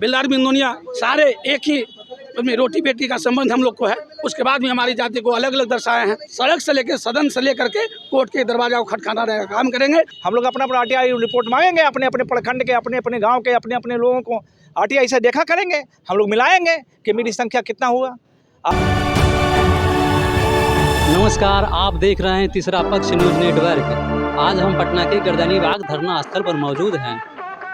बेलदार बिंदुनिया सारे एक ही में रोटी बेटी का संबंध हम लोग को है। उसके बाद भी हमारी जाति को अलग अलग दर्शाए हैं। सड़क से लेकर सदन से लेकर के कोर्ट के दरवाजा को खटखटाने का काम करेंगे। हम लोग अपना अपना RTI रिपोर्ट मांगेंगे, अपने अपने प्रखंड के, अपने अपने गांव के, अपने अपने लोगों को RTI से देखा करेंगे। हम लोग मिलाएंगे कि मेरी संख्या कितना हुआ। नमस्कार, आप देख रहे हैं तीसरा पक्ष न्यूज़ नेटवर्क। आज हम पटना के गर्दनी बाग धरना स्थल पर मौजूद हैं,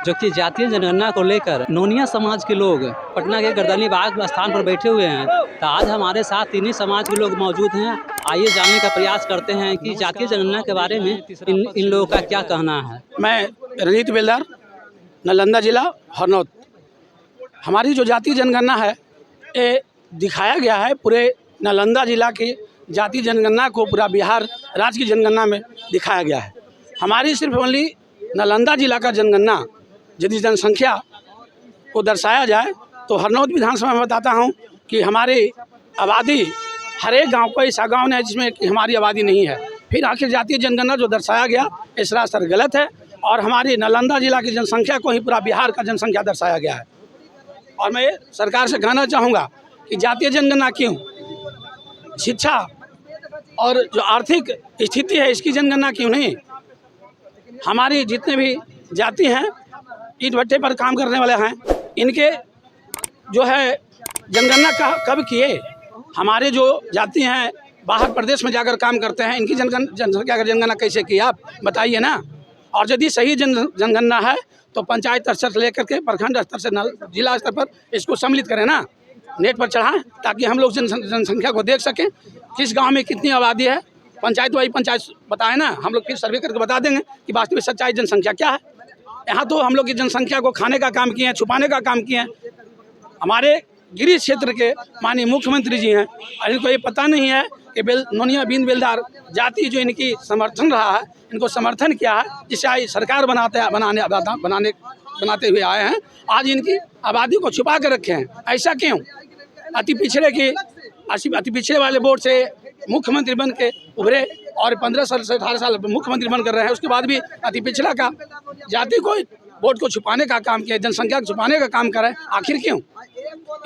जो कि जातीय जनगणना को लेकर नोनिया समाज के लोग पटना के गर्दनी बाग स्थान पर बैठे हुए हैं। तो आज हमारे साथ इन्हीं समाज के लोग मौजूद हैं। आइए जानने का प्रयास करते हैं कि जातीय जनगणना के बारे में इन लोगों का क्या कहना है। मैं रणजीत बेलदार, नालंदा जिला हरनौत। हमारी जो जातीय जनगणना है ये दिखाया गया है पूरे नालंदा जिला की जातीय जनगणना को पूरा बिहार राज्य की जनगणना में दिखाया गया है। हमारी सिर्फ ओनली नालंदा जिला का जनगणना यदि जनसंख्या को दर्शाया जाए तो हरनौत विधानसभा में बताता हूँ कि हमारी आबादी हर एक गाँव को ऐसा गाँव नहीं है जिसमें कि हमारी आबादी नहीं है। फिर आखिर जातीय जनगणना जो दर्शाया गया ये सरासर गलत है और हमारी नालंदा जिला की जनसंख्या को ही पूरा बिहार का जनसंख्या दर्शाया गया है। और मैं सरकार से कहना चाहूँगा कि जातीय जनगणना क्यों, शिक्षा और जो आर्थिक स्थिति है इसकी जनगणना क्यों नहीं। हमारी जितने भी जाति हैं, ईंट भट्टे पर काम करने वाले हैं, इनके जो है जनगणना कब किए। हमारे जो जाति हैं बाहर प्रदेश में जाकर काम करते हैं, इनकी जनसंख्या का जनगणना कैसे की आप बताइए ना। और यदि सही जनगणना है तो पंचायत स्तर से लेकर के प्रखंड स्तर से जिला स्तर पर इसको सम्मिलित करें ना, नेट पर चढ़ाएं ताकि हम लोग जनसंख्या को देख सकें। किस गांव में कितनी आबादी है पंचायत वाई पंचायत बताएं ना, हम लोग फिर सर्वे करके बता देंगे कि वास्तविक सच्चाई जनसंख्या क्या है। यहाँ तो हम लोग की जनसंख्या को खाने का काम किए हैं, छुपाने का काम किए हैं। हमारे गिरिज क्षेत्र के माननीय मुख्यमंत्री जी हैं और इनको ये पता नहीं है कि नोनिया बिन बेलदार जाति जो इनकी समर्थन रहा है, इनको समर्थन किया है, जिससे आज सरकार बनाते हुए आए हैं। आज इनकी आबादी को छुपा कर रखे हैं। ऐसा क्यों? अति पिछड़े वाले बोर्ड से मुख्यमंत्री बन के उभरे और 15 साल से 18 साल मुख्यमंत्री बनकर रहे हैं। उसके बाद भी अति पिछड़ा का जाति को वोट को छुपाने का काम किया, जनसंख्या को छुपाने का काम कर रहे हैं। आखिर क्यों?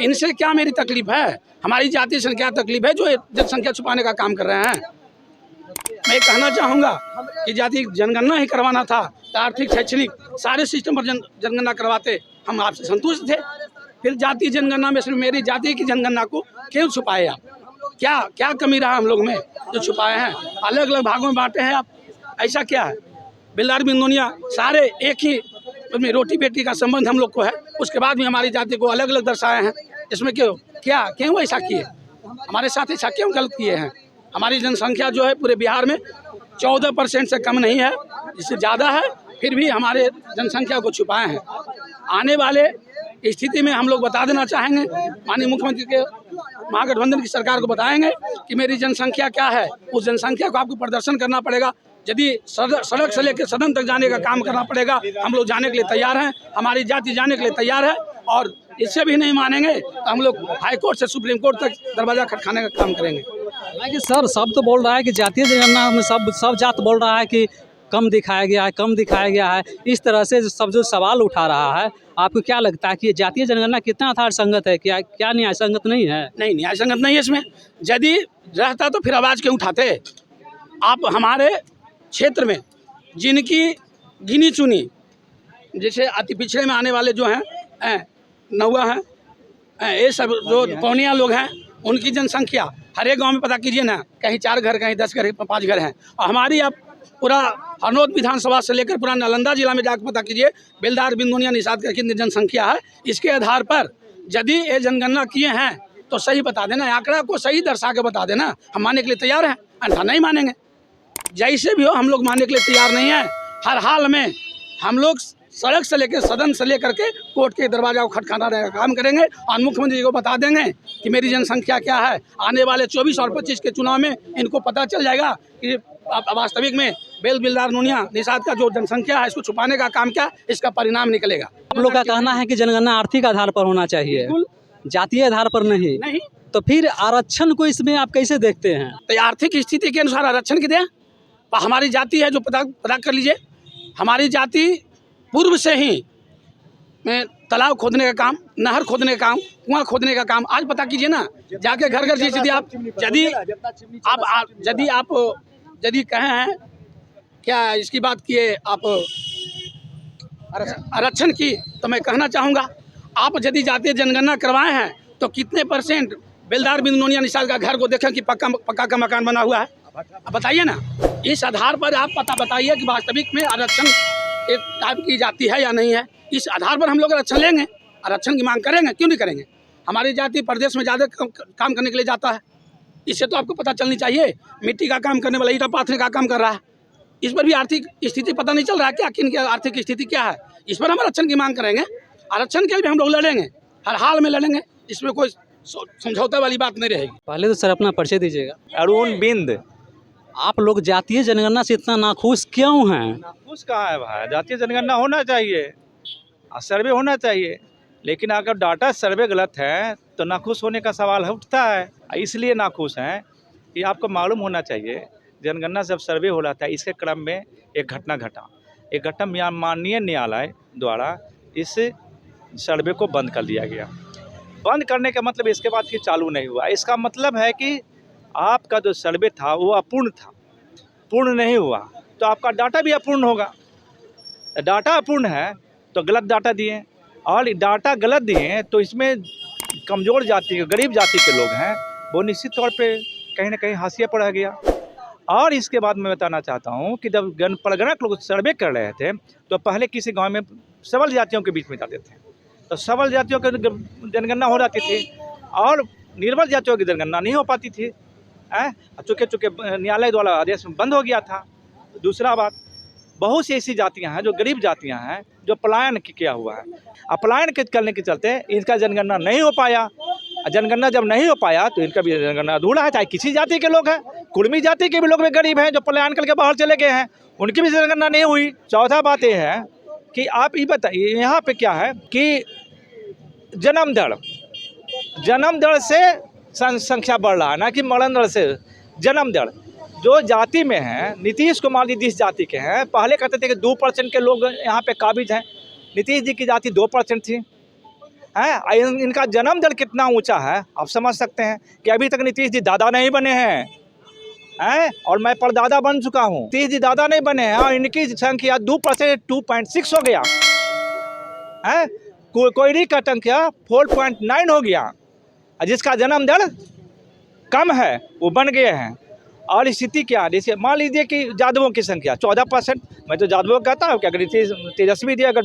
इनसे क्या मेरी तकलीफ है? हमारी जाति से क्या तकलीफ है जो जनसंख्या छुपाने का काम कर रहे हैं? मैं कहना चाहूँगा कि जाति जनगणना ही करवाना था तो आर्थिक शैक्षणिक सारे सिस्टम पर जनगणना करवाते, हम आपसे संतुष्ट थे। फिर जातीय जनगणना में सिर्फ मेरी जाति की जनगणना को क्यों छुपाए आप? क्या कमी रहा हम लोग में जो छुपाए हैं? अलग अलग भागों में बांटे हैं आप, ऐसा क्या है? बेलदार बिंदुनिया सारे एक ही में रोटी बेटी का संबंध हम लोग को है। उसके बाद भी हमारी जाति को अलग अलग दर्शाए हैं। इसमें क्यों ऐसा किए? हमारे साथ ऐसा क्यों गलत किए हैं? हमारी जनसंख्या जो है पूरे बिहार में 14% से कम नहीं है, इससे ज़्यादा है, फिर भी हमारे जनसंख्या को छुपाए हैं। आने वाले स्थिति में हम लोग बता देना चाहेंगे, माननीय मुख्यमंत्री के महागठबंधन की सरकार को बताएंगे कि मेरी जनसंख्या क्या है। उस जनसंख्या को आपको प्रदर्शन करना पड़ेगा। यदि सड़क से लेकर सदन तक जाने का काम करना पड़ेगा, हम लोग जाने के लिए तैयार हैं। हमारी जाति जाने के लिए तैयार है और इससे भी नहीं मानेंगे तो हम लोग हाई कोर्ट से सुप्रीम कोर्ट तक दरवाजा खटखाने का काम करेंगे। हालांकि सर सब तो बोल रहा है कि जातीय जनगणना में सब जात बोल रहा है कि कम दिखाया गया है। इस तरह से सब जो सवाल उठा रहा है, आपको क्या लगता है कि जातीय जनगणना कितना आधार संगत है? क्या न्याय संगत नहीं है? नहीं, न्याय संगत नहीं है इसमें। यदि रहता तो फिर आवाज़ क्यों उठाते? आप हमारे क्षेत्र में जिनकी गिनी चुनी, जैसे अति पिछड़े में आने वाले जो हैं नौवा हैं, ये सब जो पौनिया लोग हैं, उनकी जनसंख्या हर एक गाँव में पता कीजिए ना, कहीं 4 घर, कहीं 10 घर, 5 घर हैं। और हमारी आप पूरा हरनौत विधानसभा से लेकर पूरा नालंदा जिला में जाकर पता कीजिए बेलदार बिंदुनिया निषाद का कितनी जनसंख्या है। इसके आधार पर यदि ये जनगणना किए हैं तो सही बता देना, आंकड़ा को सही दर्शा के बता देना। हम मानने के लिए तैयार हैं, अन्यथा नहीं मानेंगे। जैसे भी हो हम लोग मानने के लिए तैयार नहीं हैं। हर हाल में हम लोग सड़क से लेकर सदन से लेकर के कोर्ट के दरवाजा को खटखटाने का काम करेंगे और मुख्यमंत्री जी को बता देंगे कि मेरी जनसंख्या क्या है। आने वाले 24 और 25 के चुनाव में इनको पता चल जाएगा कि वास्तविक में बेलदार नोनिया निषाद का जो जनसंख्या है इसको छुपाने का काम क्या, इसका परिणाम निकलेगा। आप लोग का कहना है कि जनगणना आर्थिक आधार पर होना चाहिए, जातीय आधार पर नहीं। तो फिर आरक्षण को इसमें आप कैसे देखते हैं? तो आर्थिक स्थिति के अनुसार आरक्षण की दें। हमारी जाति है जो पता कर लीजिए, हमारी जाति पूर्व से ही में तालाब खोदने का काम, नहर खोदने का काम, कुआं खोदने का काम आज पता कीजिए ना, जाके घर घर की स्थिति आप यदि कहें हैं क्या इसकी बात किए आप आरक्षण की, तो मैं कहना चाहूँगा आप यदि जातीय जनगणना करवाए हैं तो कितने परसेंट बेलदार बिंदु नोनिया निषाद का घर को देखें कि पक्का का मकान बना हुआ है, अब बताइए ना। इस आधार पर आप बताइए कि वास्तविक में आरक्षण के टाइप की जाती है या नहीं है। इस आधार पर हम लोग आरक्षण लेंगे, आरक्षण की मांग करेंगे, क्यों नहीं करेंगे। हमारी जाति प्रदेश में ज़्यादा काम करने के लिए जाता है, इससे तो आपको पता चलनी चाहिए। मिट्टी का काम करने वाला ईंटा पाथने का काम कर रहा है, इस पर भी आर्थिक स्थिति पता नहीं चल रहा है क्या, किन की आर्थिक स्थिति क्या है। इस पर हम आरक्षण की मांग करेंगे, आरक्षण के लिए भी हम लोग लड़ेंगे, हर हाल में लड़ेंगे, इसमें कोई समझौता वाली बात नहीं रहेगी। पहले तो सर अपना परिचय दीजिएगा। अरुण बिंद। आप लोग जातीय जनगणना से इतना नाखुश क्यों हैं? नाखुश कहाँ है भाई, जातीय जनगणना होना चाहिए, सर्वे होना चाहिए, लेकिन अगर डाटा सर्वे गलत है तो नाखुश होने का सवाल उठता है। इसलिए नाखुश हैं कि आपको मालूम होना चाहिए, जनगणना जब सर्वे हो रहा था इसके क्रम में एक घटना घटा। एक घटना माननीय न्यायालय द्वारा इस सर्वे को बंद कर दिया गया। बंद करने का मतलब इसके बाद फिर चालू नहीं हुआ। इसका मतलब है कि आपका जो सर्वे था वो अपूर्ण था, पूर्ण नहीं हुआ, तो आपका डाटा भी अपूर्ण होगा। डाटा अपूर्ण है तो गलत डाटा दिए, और डाटा गलत दिए तो इसमें कमज़ोर जाति के, गरीब जाति के लोग हैं, वो निश्चित तौर पे कहीं ना कहीं हाशिए पर रह गया। और इसके बाद मैं बताना चाहता हूँ कि जब परगना के लोग सर्वे कर रहे थे तो पहले किसी गांव में सबल जातियों के बीच में जाते थे, तो सबल जातियों की जनगणना हो जाती थी और निर्बल जातियों की जनगणना नहीं हो पाती थी। चूँकि न्यायालय द्वारा आदेश बंद हो गया था। दूसरा बात, बहुत सी ऐसी जातियां हैं जो गरीब जातियां हैं जो पलायन किया हुआ है, पलायन करने के चलते इनका जनगणना नहीं हो पाया। जनगणना जब नहीं हो पाया तो इनका भी जनगणना अधूरा है। चाहे किसी जाति के लोग हैं, कुर्मी जाति के भी लोग भी गरीब हैं जो पलायन करके बाहर चले गए हैं, उनकी भी जनगणना नहीं हुई। चौथा बात यह है कि आप ये बताइए यहाँ पे क्या है कि जन्म दर से संख्या बढ़ रहा है, ना कि मरण दर से। जन्म दर जो जाति में है, नीतीश कुमार जी जिस जाति के हैं, पहले कहते थे कि 2% के लोग यहाँ पे काबिज हैं। नीतीश जी की जाति 2% थी, हैं। इनका जन्म दर कितना ऊंचा है आप समझ सकते हैं कि अभी तक नीतीश जी दादा नहीं बने हैं, और मैं परदादा बन चुका हूँ। नीतीश जी दादा नहीं बने हैं और इनकी संख्या 2% 2.6 हो गया है। कोयरी का संख्या 4.9 हो गया, जिसका जन्म दर कम है वो बन गए हैं। और स्थिति क्या है, जैसे मान लीजिए कि यादवों की संख्या 14%। मैं तो यादवों को कहता हूँ कि अगर तेजस्वी जी अगर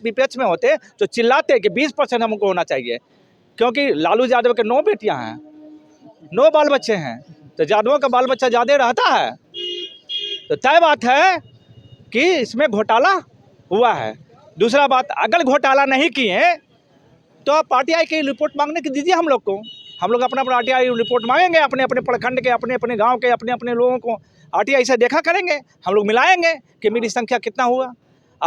विपक्ष में होते तो चिल्लाते कि 20% हमको होना चाहिए, क्योंकि लालू यादव के 9 बेटियां हैं, 9 बाल बच्चे हैं, तो यादवों का बाल बच्चा ज़्यादा रहता है। तो तय बात है कि इसमें घोटाला हुआ है। दूसरा बात, अगर घोटाला नहीं किए तो आप RTI की रिपोर्ट मांगने की दीजिए हम लोग को। हम लोग अपना RTI रिपोर्ट मांगेंगे, अपने अपने प्रखंड के, अपने अपने गांव के, अपने अपने लोगों को RTI से देखा करेंगे। हम लोग मिलाएंगे कि मेरी संख्या कितना हुआ,